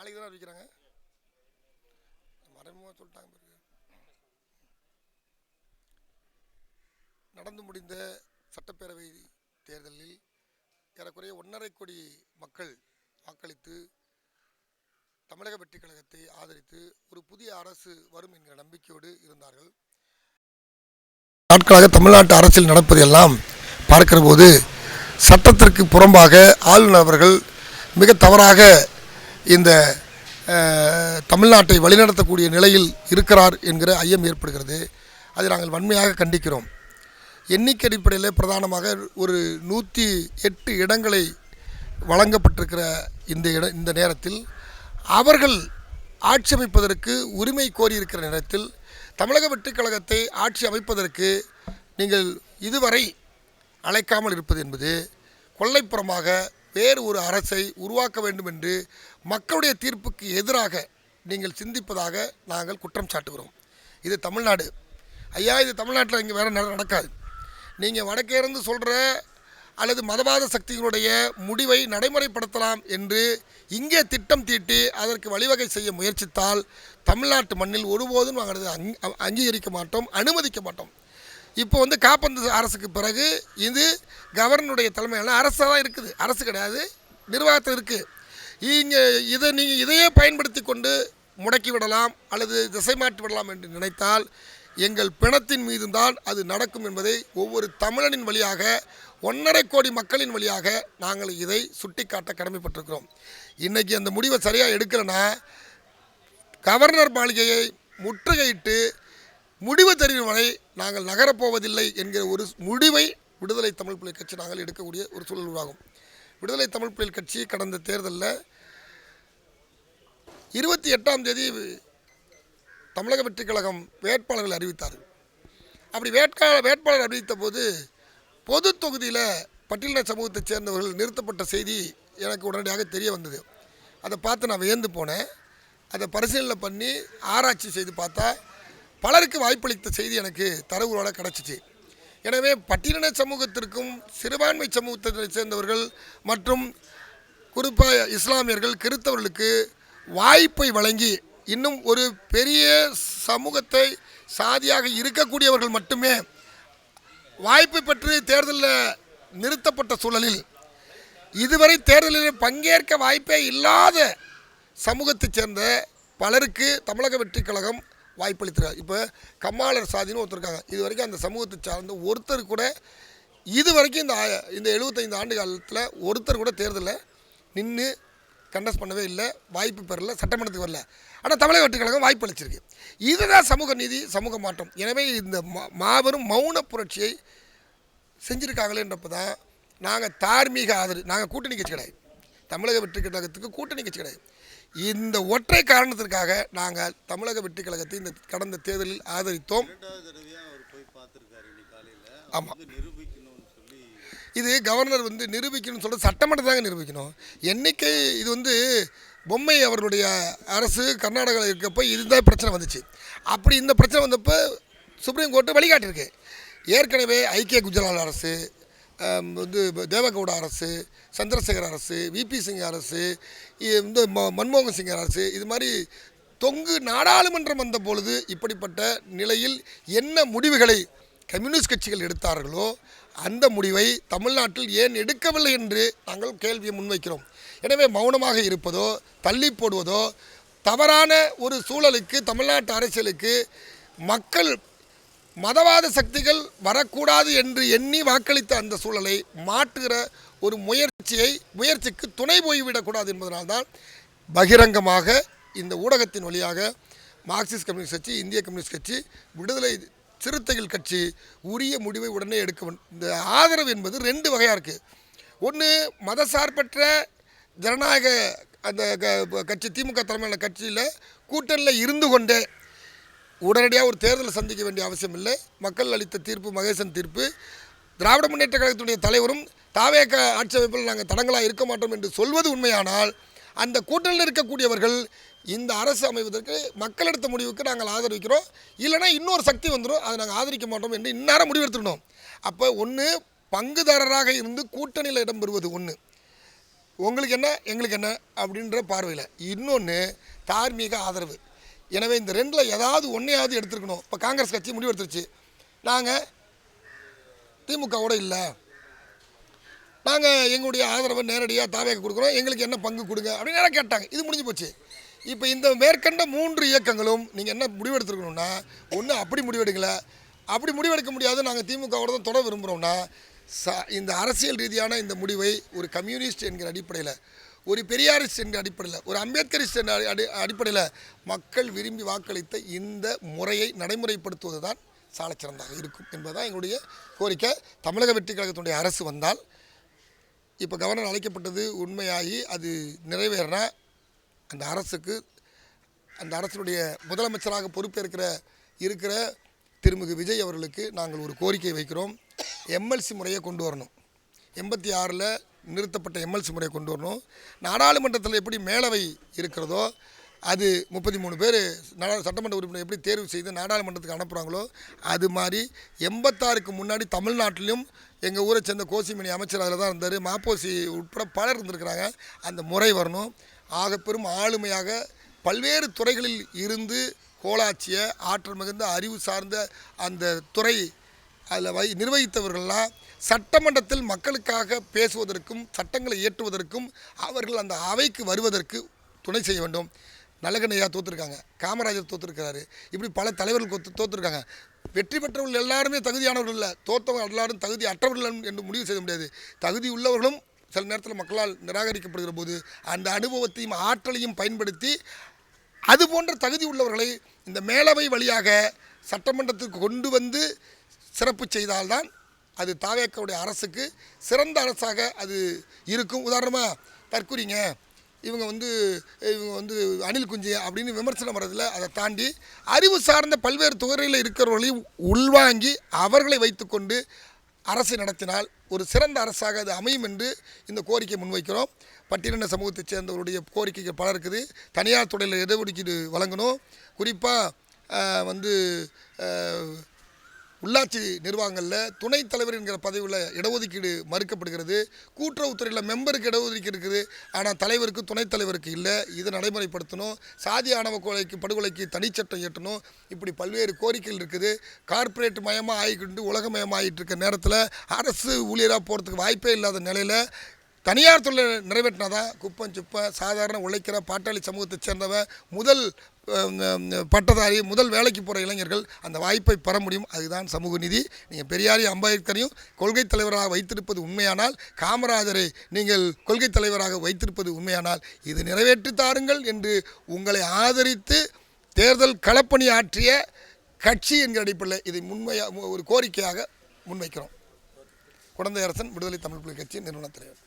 நாளைக்கு தான் அறிவிக்கிறாங்க. மறைமுகமாக சொல்லிட்டாங்க. நடந்து முடிந்த சட்டப்பேரவை தேர்தலில் ஏறக்குறைய 1.5 கோடி மக்கள் வாக்களித்து தமிழக வெற்றி கழகத்தை ஆதரித்து ஒரு புதிய அரசு வரும் என்கிற நம்பிக்கையோடு இருந்தார்கள். நாட்களாக தமிழ்நாட்டு அரசியல் நடப்பதெல்லாம் பார்க்கிற போது சட்டத்திற்கு புறம்பாக ஆளுநர் அவர்கள் மிக தவறாக இந்த தமிழ்நாட்டை வழிநடத்தக்கூடிய நிலையில் இருக்கிறார் என்கிற ஐயம் ஏற்படுகிறது. அதை நாங்கள் வன்மையாக கண்டிக்கிறோம். எண்ணிக்கை அடிப்படையில் பிரதானமாக ஒரு 108 இடங்களை வழங்கப்பட்டிருக்கிற இந்த நேரத்தில் அவர்கள் ஆட்சி அமைப்பதற்கு உரிமை கோரியிருக்கிற நேரத்தில் தமிழக வெற்றிக் கழகத்தை ஆட்சி அமைப்பதற்கு நீங்கள் இதுவரை அழைக்காமல் இருப்பது என்பது கொல்லைப்புறமாக வேறு ஒரு அரசை உருவாக்க வேண்டும் என்று மக்களுடைய தீர்ப்புக்கு எதிராக நீங்கள் சிந்திப்பதாக நாங்கள் குற்றம் சாட்டுகிறோம். இது தமிழ்நாடு ஐயா, இது தமிழ்நாட்டில் இங்கே வேறு நடக்காது. நீங்கள் வடக்கே இருந்து சொல்கிற அல்லது மதவாத சக்திகளுடைய முடிவை நடைமுறைப்படுத்தலாம் என்று இங்கே திட்டம் தீட்டி அதற்கு வழிவகை செய்ய முயற்சித்தால் தமிழ்நாட்டு மண்ணில் ஒருபோதும் நாங்கள் அங்கீகரிக்க மாட்டோம், அனுமதிக்க மாட்டோம். இப்போ காப்பந்து அரசுக்கு பிறகு இது கவர்னருடைய தலைமையான அரசாக தான் இருக்குது, அரசு கிடையாது, நிர்வாகத்தில் இருக்குது. இங்கே நீங்கள் இதையே பயன்படுத்தி கொண்டு முடக்கி விடலாம் அல்லது திசை மாற்றி விடலாம் என்று நினைத்தால் எங்கள் பிணத்தின் மீது தான் அது நடக்கும் என்பதை ஒவ்வொரு தமிழனின் வழியாக 1.5 கோடி மக்களின் வழியாக நாங்கள் இதை சுட்டிக்காட்ட கடமைப்பட்டிருக்கிறோம். இன்றைக்கி அந்த முடிவை சரியாக எடுக்கலைன்னா கவர்னர் மாளிகையை முற்றுகையிட்டு முடிவு தெரியும் வரை நாங்கள் நகரப்போவதில்லை என்கிற ஒரு முடிவை விடுதலை தமிழ் புலிகள் கட்சி நாங்கள் எடுக்கக்கூடிய ஒரு சூழல் உருவாகும். விடுதலை தமிழ் புலிகள் கட்சி கடந்த தேர்தலில் 28ஆம் தேதி தமிழக வெற்றிக் கழகம் வேட்பாளர்கள் அறிவித்தார்கள். அப்படி வேட்பாளர் அறிவித்த போது பொது தொகுதியில் பட்டியலின சமூகத்தைச் சேர்ந்தவர்கள் நிறுத்தப்பட்ட செய்தி எனக்கு உடனடியாக தெரிய வந்தது. அதை பார்த்து நான் வியந்து போனேன். அதை பரிசீலனை பண்ணி ஆராய்ச்சி செய்து பார்த்தா பலருக்கு வாய்ப்பளித்த செய்தி எனக்கு தரவுகளோட கிடச்சிச்சு. எனவே பட்டியலின சமூகத்திற்கும் சிறுபான்மை சமூகத்தை சேர்ந்தவர்கள் மற்றும் குறிப்பாக இஸ்லாமியர்கள் கிறிஸ்தவர்களுக்கு வாய்ப்பை வழங்கி இன்னும் ஒரு பெரிய சமூகத்தை சாதியாக இருக்கக்கூடியவர்கள் மட்டுமே வாய்ப்பு பெற்று தேர்தலில் நிறுத்தப்பட்ட சூழலில் இதுவரை தேர்தலில் பங்கேற்க வாய்ப்பே இல்லாத சமூகத்தைச் சேர்ந்த பலருக்கு தமிழக வெற்றிக் கழகம் வாய்ப்பளித்திருக்காங்க. இப்போ கம்மாளர் சாதின்னு ஒருத்தர் இருக்காங்க. இது வரைக்கும் அந்த சமூகத்தை சார்ந்த ஒருத்தர் கூட இது வரைக்கும் இந்த 75 ஆண்டு காலத்தில் ஒருத்தர் கூட தேர்தலில் நின்று கண்டஸ்ட் பண்ணவே இல்லை, வாய்ப்பு பெறல, சட்டமன்றத்துக்கு வரல. ஆனால் தமிழக வெற்றிக் கழகம் வாய்ப்பு அளிச்சிருக்கு. இதுதான் சமூக நீதி, சமூக மாற்றம். எனவே இந்த மாபெரும் மௌன புரட்சியை செஞ்சுருக்காங்களேன்றப்போ தான் நாங்கள் தார்மீக ஆதரவு. நாங்கள் கூட்டணி கட்சி கிடையாது, தமிழக வெற்றிக் கழகத்துக்கு கூட்டணி கட்சி கிடையாது. இந்த ஒற்றை காரணத்திற்காக நாங்கள் தமிழக வெற்றிக் கழகத்தை இந்த கடந்த தேர்தலில் ஆதரித்தோம். ஆமாம், இது கவர்னர் நிரூபிக்கணும்னு சொல்லிட்டு சட்டமன்றம் தாங்க நிரூபிக்கணும். எண்ணிக்கை இது பொம்மை அவர்களுடைய அரசு கர்நாடகாவில் இருக்கப்போ இதுதான் பிரச்சனை வந்துச்சு. அப்படி இந்த பிரச்சனை வந்தப்போ சுப்ரீம் கோர்ட்டு வழிகாட்டியிருக்கு. ஏற்கனவே ஐக்கிய குஜராத் அரசு, தேவகவுடா அரசு, சந்திரசேகர் அரசு, விபி சிங் அரசு, மன்மோகன் சிங் அரசு, இது மாதிரி தொங்கு நாடாளுமன்றம் வந்த பொழுது இப்படிப்பட்ட நிலையில் என்ன முடிவுகளை கம்யூனிஸ்ட் கட்சிகள் எடுத்தார்களோ அந்த முடிவை தமிழ்நாட்டில் ஏன் எடுக்கவில்லை என்று நாங்கள் கேள்வியை முன்வைக்கிறோம். எனவே மௌனமாக இருப்பதோ தள்ளி போடுவதோ தவறான ஒரு சூழலுக்கு தமிழ்நாட்டு அரசியலுக்கு மக்கள் மதவாத சக்திகள் வரக்கூடாது என்று எண்ணி வாக்களித்த அந்த சூழலை மாற்றுகிற ஒரு முயற்சிக்கு துணை போய்விடக்கூடாது என்பதனால்தான் பகிரங்கமாக இந்த ஊடகத்தின் வழியாக மார்க்சிஸ்ட் கம்யூனிஸ்ட் கட்சி, இந்திய கம்யூனிஸ்ட் கட்சி, விடுதலை சிறுத்தைகள் கட்சி உரிய முடிவை உடனே எடுக்க வேண்டும். இந்த ஆதரவு என்பது 2 வகையாக இருக்குது. ஒன்று, மதசார்பற்ற ஜனநாயக அந்த கட்சி திமுக தலைமையிலான கட்சியில் கூட்டணியில் இருந்து கொண்டே உடனடியாக ஒரு தேர்தலை சந்திக்க வேண்டிய அவசியம் இல்லை. மக்கள் அளித்த தீர்ப்பு, மகேசன் தீர்ப்பு, திராவிட முன்னேற்ற கழகத்துடைய தலைவரும் தாவேக ஆட்சி அமைப்பில் நாங்கள் தடங்களாக இருக்க மாட்டோம் என்று சொல்வது உண்மையானால் அந்த கூட்டணியில் இருக்கக்கூடியவர்கள் இந்த அரசு அமைவதற்கு மக்கள் எடுத்த முடிவுக்கு நாங்கள் ஆதரிக்கிறோம், இல்லைனா இன்னொரு சக்தி வந்துடும், அதை நாங்கள் ஆதரிக்க மாட்டோம் என்று இந்நேரம் முடிவெடுத்துக்கணும். அப்போ ஒன்று, பங்குதாரராக இருந்து கூட்டணியில் இடம்பெறுவது ஒன்று. உங்களுக்கு என்ன எங்களுக்கு என்ன அப்படின்ற பார்வையில். இன்னொன்று தார்மீக ஆதரவு. எனவே இந்த ரெண்டில் ஏதாவது ஒன்றையாவது எடுத்துருக்கணும். இப்போ காங்கிரஸ் கட்சி முடிவு எடுத்துருச்சு, நாங்கள் திமுகவோட இல்லை, நாங்கள் எங்களுடைய ஆதரவை நேரடியாக தாவேக்கு கொடுக்குறோம், எங்களுக்கு என்ன பங்கு கொடுங்க அப்படின்னு நேரம் கேட்டாங்க. இது முடிஞ்சு போச்சு. இப்போ இந்த மேற்கண்ட 3 இயக்கங்களும் நீங்கள் என்ன முடிவெடுத்துருக்கணும்னா, ஒன்று அப்படி முடிவெடுக்கலை, அப்படி முடிவெடுக்க முடியாது, நாங்கள் திமுகவோட தான் தொடர விரும்புகிறோம்னா இந்த அரசியல் ரீதியான இந்த முடிவை ஒரு கம்யூனிஸ்ட் என்கிற அடிப்படையில், ஒரு பெரியாரிஸ்ட் என்கிற அடிப்படையில், ஒரு அம்பேத்கரிஸ்ட் என்ற அடிப்படையில் மக்கள் விரும்பி வாக்களித்த இந்த முறையை நடைமுறைப்படுத்துவது தான் சாலச்சிறந்தாக இருக்கும் என்பதுதான் எங்களுடைய கோரிக்கை. தமிழக வெற்றி கழகத்தினுடைய அரசு வந்தால், இப்போ கவர்னர் அழைக்கப்பட்டது உண்மையாகி அது நிறைவேறினா அந்த அரசுக்கு, அந்த அரசினுடைய முதலமைச்சராக பொறுப்பேற்கிற இருக்கிற திருமிகு விஜய் அவர்களுக்கு நாங்கள் ஒரு கோரிக்கை வைக்கிறோம். எம்எல்சி முறையை கொண்டு வரணும். 86ல் நிறுத்தப்பட்ட எம்எல்சி முறையை கொண்டு வரணும். நாடாளுமன்றத்தில் எப்படி மேலவை இருக்கிறதோ, அது 33 பேர் சட்டமன்ற உறுப்பினர் எப்படி தேர்வு செய்து நாடாளுமன்றத்துக்கு அனுப்புகிறாங்களோ, அது மாதிரி 86க்கு முன்னாடி தமிழ்நாட்டிலும் எங்கள் ஊரை சேர்ந்த கோசிமணி அமைச்சர் அதில் தான் இருந்தார், மாப்போசி உட்பட பலர் இருந்திருக்கிறாங்க. அந்த முறை வரணும். ஆகப்பெரும் ஆளுமையாக பல்வேறு துறைகளில் இருந்து கோலாட்சிய ஆற்றல் மிகுந்த அறிவு சார்ந்த அந்த துறை அதில் நிர்வகித்தவர்கள்லாம் சட்டமன்றத்தில் மக்களுக்காக பேசுவதற்கும் சட்டங்களை இயற்றுவதற்கும் அவர்கள் அந்த அவைக்கு வருவதற்கு துணை செய்ய வேண்டும். நல்லகண்ணையா தோற்றுருக்காங்க, காமராஜர் தோற்றுருக்கிறாரு, இப்படி பல தலைவர்கள் தோற்றுருக்காங்க. வெற்றி பெற்றவர்கள் எல்லாருமே தகுதியானவர்கள் இல்லை, தோற்றவங்க எல்லாரும் தகுதி அற்றவர்கள் என்று முடிவு செய்ய முடியாது. தகுதி உள்ளவர்களும் சில நேரத்தில் மக்களால் நிராகரிக்கப்படுகிற போது அந்த அனுபவத்தையும் ஆற்றலையும் பயன்படுத்தி அது போன்ற தகுதி உள்ளவர்களை இந்த மேலவை வழியாக சட்டமன்றத்துக்கு கொண்டு வந்து சிறப்பு செய்தால்தான் அது தாவேக்காவுடைய அரசுக்கு சிறந்த அரசாக அது இருக்கும். உதாரணமாக தற்கூறிங்க, இவங்க வந்து அணில் குஞ்சு அப்படின்னு விமர்சனம் வர்றதில் அதை தாண்டி அறிவு சார்ந்த பல்வேறு துறையில் இருக்கிறவர்களையும் உள்வாங்கி அவர்களை வைத்துக்கொண்டு அரசு நடத்தினால் ஒரு சிறந்த அரசாக அது அமையும் என்று இந்த கோரிக்கை முன்வைக்கிறோம். பட்டியலின சமூகத்தைச் சேர்ந்தவருடைய கோரிக்கைகள் பல இருக்குது. தனியார் துறையில் இடஒதுக்கீடு வழங்கணும். குறிப்பாக உள்ளாட்சி நிர்வாகங்களில் துணைத் தலைவர் என்கிற பதவியில் இடஒதுக்கீடு மறுக்கப்படுகிறது. கூட்டுறவுத்துறையில் மெம்பருக்கு இடஒதுக்கீடு இருக்குது, ஆனால் தலைவருக்கு துணைத் தலைவருக்கு இல்லை. இதை நடைமுறைப்படுத்தணும். சாதி ஆணவ கொலைக்கு படுகொலைக்கு தனிச்சட்டம் இயற்றணும். இப்படி பல்வேறு கோரிக்கைகள் இருக்குது. கார்ப்பரேட் மயமாக ஆகிக்கிட்டு உலகமயமாகிட்டு இருக்க நேரத்தில் அரசு ஊழியராக போகிறதுக்கு வாய்ப்பே இல்லாத நிலையில் தனியார் தொழில் நிறைவேற்றினா தான் குப்பம் சுப்பம் சாதாரண உழைக்கிற பாட்டாளி சமூகத்தை சேர்ந்தவன் முதல் பட்டதாரி முதல் வேலைக்கு போகிற இளைஞர்கள் அந்த வாய்ப்பை பெற முடியும். அதுதான் சமூக நீதி. நீங்கள் பெரியாரையும் அம்பேத்கரையும் கொள்கை தலைவராக வைத்திருப்பது உண்மையானால், காமராஜரை நீங்கள் கொள்கை தலைவராக வைத்திருப்பது உண்மையானால் இது நிறைவேற்றி தாருங்கள் என்று உங்களை ஆதரித்து தேர்தல் களப்பணி ஆற்றிய கட்சி என்கிற அடிப்படையில் இதை ஒரு கோரிக்கையாக முன்வைக்கிறோம். குழந்தை அரசன் விடுதலை தமிழ் புலி கட்சி நிறுவன தலைவர்.